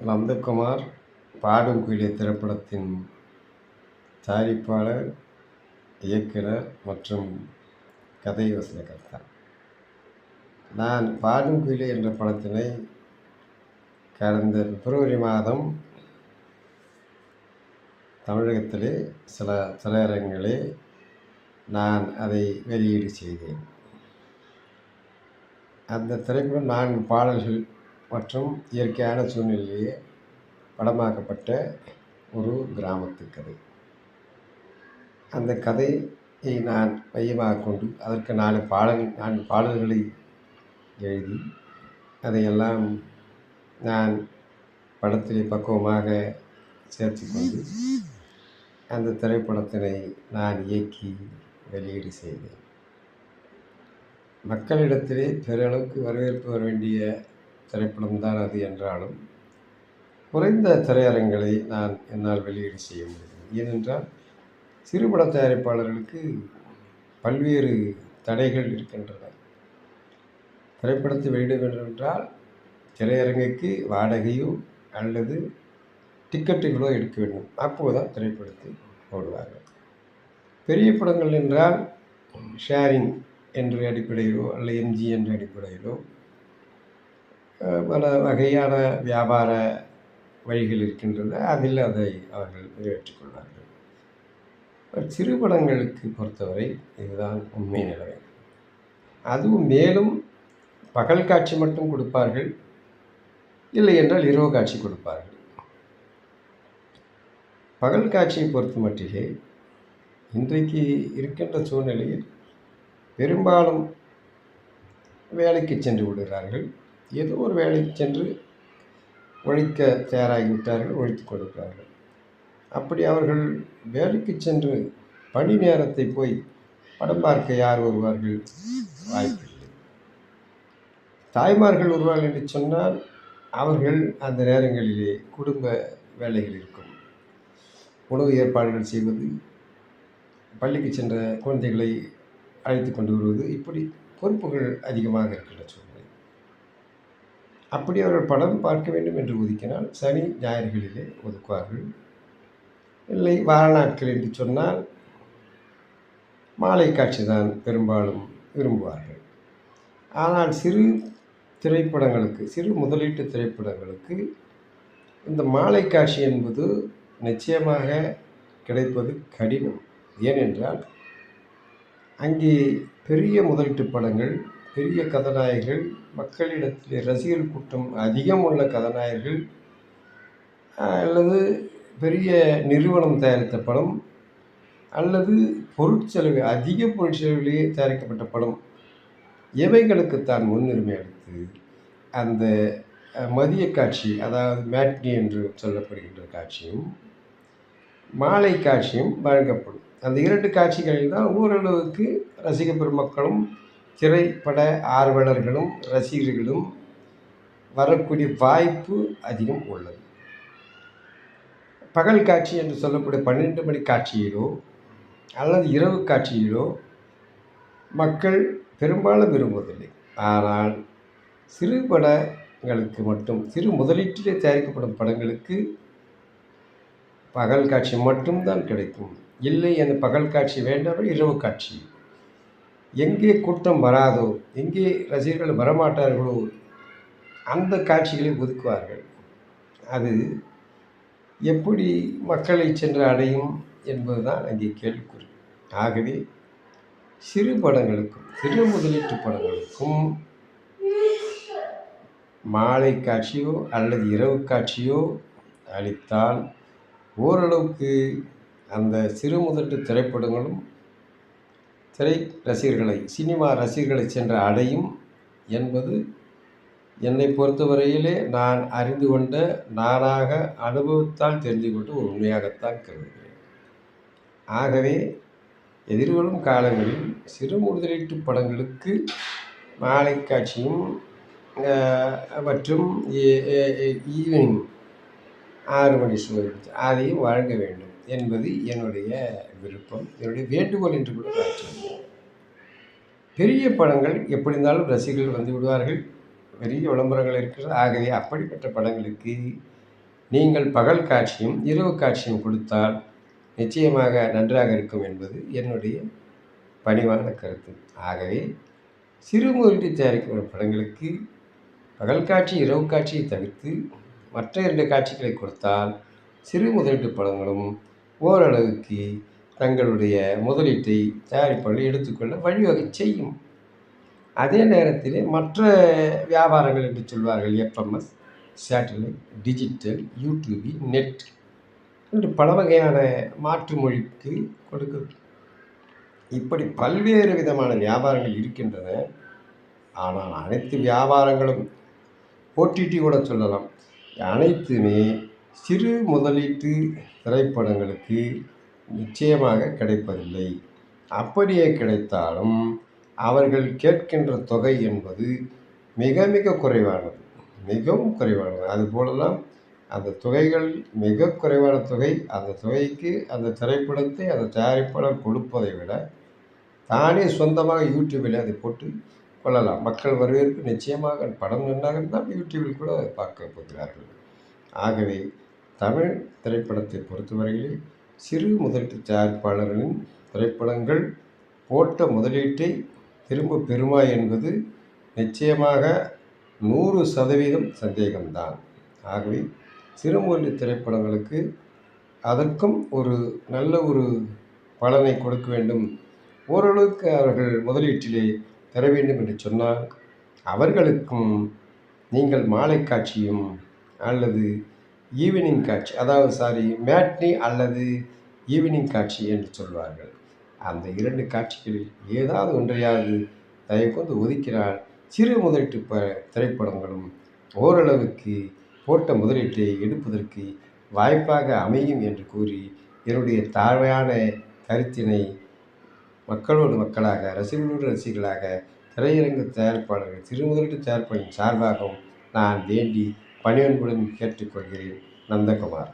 நந்தகுமார் பாடும் குயிலே திரைப்படத்தின் தயாரிப்பாளர், இயக்குனர் மற்றும் கதை வசனகர்த்தா. நான் பாடும் குயிலே என்ற படத்தினை கடந்த பிப்ரவரி மாதம் தமிழகத்திலே சில திரையரங்கிலே நான் அதை வெளியீடு செய்தேன். அந்த திரைப்படம் 4 பாடல்கள் மற்றும் இயற்கையான சூழ்நிலையிலேயே படமாக்கப்பட்ட ஒரு கிராமத்து கதை. அந்த கதையை நான் மையமாக கொண்டு அதற்கு 4 பாடல்களை எழுதி அதையெல்லாம் நான் படத்திலே பக்குவமாக சேர்த்து கொண்டு அந்த திரைப்படத்தினை நான் இயக்கி வெளியீடு செய்தேன். மக்களிடத்திலே பெருளவுக்கு வரவேற்பு வர வேண்டிய திரைப்படம்தான் அது என்றாலும் குறைந்த திரையரங்களை என்னால் வெளியீடு செய்ய முடியும். ஏனென்றால் சிறுபட தயாரிப்பாளர்களுக்கு பல்வேறு தடைகள் இருக்கின்றன. திரைப்படத்தை வெளியிட வேண்டும் என்றால் திரையரங்குக்கு வாடகையோ அல்லது டிக்கெட்டுகளோ எடுக்க வேண்டும். அப்போதுதான் திரைப்படத்தை போடுவார்கள். பெரிய படங்கள் என்றால் ஷேரிங் என்ற அடிப்படையிலோ அல்லது எம்ஜி என்ற அடிப்படையிலோ பல வகையான வியாபார வழிகள் இருக்கின்றன. அதில் அதை அவர்கள் நிறைவேற்றிக் கொள்வார்கள். சிறு படங்களுக்கு பொறுத்தவரை இதுதான் உண்மை நிலைமை. அதுவும் மேலும் பகல் காட்சி மட்டும் கொடுப்பார்கள், இல்லை என்றால் இரவு காட்சி கொடுப்பார்கள். பகல் காட்சியை பொறுத்த மட்டிலே இன்றைக்கு இருக்கின்ற சூழ்நிலையில் பெரும்பாலும் வேலைக்கு சென்று விடுகிறார்கள். ஏதோ ஒரு வேலைக்கு சென்று உழைக்க தயாராகிவிட்டார்கள், உழைத்து கொடுக்கிறார்கள். அப்படி அவர்கள் வேலைக்கு சென்று பணி நேரத்தை போய் படம் பார்க்க யார் வருவார்கள்? வாய்ப்பில்லை. தாய்மார்கள் வருவார்கள் என்று சொன்னால் அவர்கள் அந்த நேரங்களிலே குடும்ப வேலைகள் இருக்கும். உணவு ஏற்பாடுகள் செய்வது, பள்ளிக்கு சென்ற குழந்தைகளை அழைத்து கொண்டு வருவது, இப்படி பொறுப்புகள் அதிகமாக இருக்கின்ற சூழ்நிலை. அப்படி அவர்கள் படம் பார்க்க வேண்டும் என்று ஒதுக்கினால் சனி ஞாயிறுகளிலே ஒதுக்குவார்கள். இல்லை வார நாட்கள் என்று சொன்னால் மாலை காட்சி தான் பெரும்பாலும் விரும்புவார்கள். ஆனால் சிறு திரைப்படங்களுக்கு, சிறு முதலீட்டு திரைப்படங்களுக்கு இந்த மாலை காட்சி என்பது நிச்சயமாக கிடைப்பது கடினம். ஏனென்றால் அங்கே பெரிய முதலீட்டு படங்கள், பெரிய கதாநாயகர்கள், மக்களிடத்தில் ரசிகர் கூட்டம் அதிகம் உள்ள கதாநாயகர்கள் அல்லது பெரிய நிறுவனம் தயாரித்த படம் அல்லது பொருட்செலவு அதிக பொருட்செலவிலேயே தயாரிக்கப்பட்ட படம், இவைகளுக்குத்தான் முன்னுரிமை அளித்து அந்த மதிய காட்சி, அதாவது மேட்னி என்று சொல்லப்படுகின்ற காட்சியும் மாலை காட்சியும் வழங்கப்படும். அந்த 2 காட்சிகளில் தான் ஓரளவுக்கு ரசிக பெருமக்களும் திரைப்பட ஆர்வலர்களும் ரசிகர்களும் வரக்கூடிய வாய்ப்பு அதிகம் உள்ளது. பகல் காட்சி என்று சொல்லக்கூடிய 12 மணி காட்சியிலோ அல்லது இரவு காட்சியிலோ மக்கள் பெரும்பாலும் விரும்புவதில்லை. ஆனால் சிறு படங்களுக்கு மட்டும், சிறு முதலீட்டிலே தயாரிக்கப்படும் படங்களுக்கு பகல் காட்சி மட்டும்தான் கிடைக்கும். இல்லை, அந்த பகல் காட்சி வேண்டாம், இரவு காட்சி. எங்கே கூட்டம் வராதோ, எங்கே ரசிகர்கள் வரமாட்டார்களோ அந்த காட்சிகளை ஒதுக்குவார்கள். அது எப்படி மக்களை சென்று அடையும் என்பதுதான் அங்கே கேள்விக்குறி. ஆகவே சிறு படங்களுக்கும் சிறு முதலீட்டு படங்களுக்கும் மாலை காட்சியோ அல்லது இரவு காட்சியோ அளித்தால் ஓரளவுக்கு அந்த சிறு முதலீட்டு திரைப்படங்களும் திரை ரசிகர்களை, சினிமா ரசிகர்களை சென்று அடையும் என்பது என்னை பொறுத்தவரையிலே நான் அறிந்து கொண்ட, நானாக அனுபவத்தால் தெரிந்து கொண்டு ஒரு உண்மையாகத்தான் கருதுகிறேன். ஆகவே எதிர்வரும் காலங்களில் சிறு முதலீட்டு படங்களுக்கு மாலை காட்சியும் மற்றும் ஈவினிங் 6 மணி ஷோ அதையும் வழங்க வேண்டும் என்பது என்னுடைய விருப்பம், என்னுடைய வேண்டுகோள் என்று கூட நான் சொல்கிறேன். பெரிய படங்கள் எப்படி இருந்தாலும் ரசிகர்கள் வந்து விடுவார்கள், பெரிய விளம்பரங்கள் இருக்கிறது. ஆகவே அப்படிப்பட்ட படங்களுக்கு நீங்கள் பகல் காட்சியும் இரவு காட்சியும் கொடுத்தால் நிச்சயமாக நன்றாக இருக்கும் என்பது என்னுடைய பணிவான கருத்து. ஆகவே சிறு முதலீட்டு தயாரிக்கப்படும் படங்களுக்கு பகல் காட்சி இரவு காட்சியை தவிர்த்து மற்ற 2 காட்சிகளை கொடுத்தால் சிறு முதலீட்டு படங்களும் ஓரளவுக்கு தங்களுடைய முதலீட்டை தயாரிப்பாளர்கள் எடுத்துக்கொள்ள வழிவகை செய்யும். அதே நேரத்திலே மற்ற வியாபாரங்கள் என்று சொல்வார்கள், எஃப்எம்எஸ், சேட்டலைட், டிஜிட்டல், யூடியூபி, நெட் என்று பல வகையான மாற்று மொழிக்கு கொடுக்கிறது. இப்படி பல்வேறு விதமான வியாபாரங்கள் இருக்கின்றன. ஆனால் அனைத்து வியாபாரங்களும் ஓடிடி கூட சொல்லலாம், அனைத்துமே சிறு முதலீட்டு திரைப்படங்களுக்கு நிச்சயமாக கிடைப்பதில்லை. அப்படியே கிடைத்தாலும் அவர்கள் கேட்கின்ற தொகை என்பது மிக மிக குறைவானது, மிகவும் குறைவானது. அதுபோலலாம் அந்த தொகைகள் மிக குறைவான தொகை. அந்த தொகைக்கு அந்த திரைப்படத்தை அந்த தயாரிப்பாளர் கொடுப்பதை விட தானே சொந்தமாக யூடியூபில் அதை போட்டு கொள்ளலாம். மக்கள் வரவேற்பு நிச்சயமாக படம் நன்றாக இருந்தால் யூடியூபில் கூட பார்க்க போகிறார்கள். ஆகவே தமிழ் திரைப்படத்தை பொறுத்தவரையிலே சிறு முதலீட்டு தயாரிப்பாளர்களின் திரைப்படங்கள் போட்ட முதலீட்டை திரும்ப பெறுமா என்பது நிச்சயமாக 100% சந்தேகம்தான். ஆகவே சிறு முதலீட்டு திரைப்படங்களுக்கு அதற்கும் ஒரு நல்ல ஒரு பலனை கொடுக்க வேண்டும். ஓரளவுக்கு அவர்கள் முதலீட்டிலே பெற வேண்டும் என்று சொன்னால் அவர்களுக்கும் நீங்கள் மாலை காட்சியும் அல்லது ஈவினிங் காட்சி, அதாவது மேட்னி அல்லது ஈவினிங் காட்சி என்று சொல்வார்கள். அந்த 2 காட்சிகளில் ஏதாவது ஒன்றையாவது தயவுகூர்ந்து ஒதுக்கினால் சிறு முதலீட்டு திரைப்படங்களும் ஓரளவுக்கு போட்ட முதலீட்டை எடுப்பதற்கு வாய்ப்பாக அமையும் என்று கூறி என்னுடைய தாழ்மையான கருத்தினை மக்களோடு மக்களாக, ரசிகர்களோடு ரசிகர்களாக, திரையரங்கு தயாரிப்பாளர்கள், சிறு முதலீட்டு தயாரிப்பாளரின் சார்பாகவும் நான் வேண்டி பணிவன்புடன் கேட்டுக்கொள்கிறேன். நந்தகுமார்.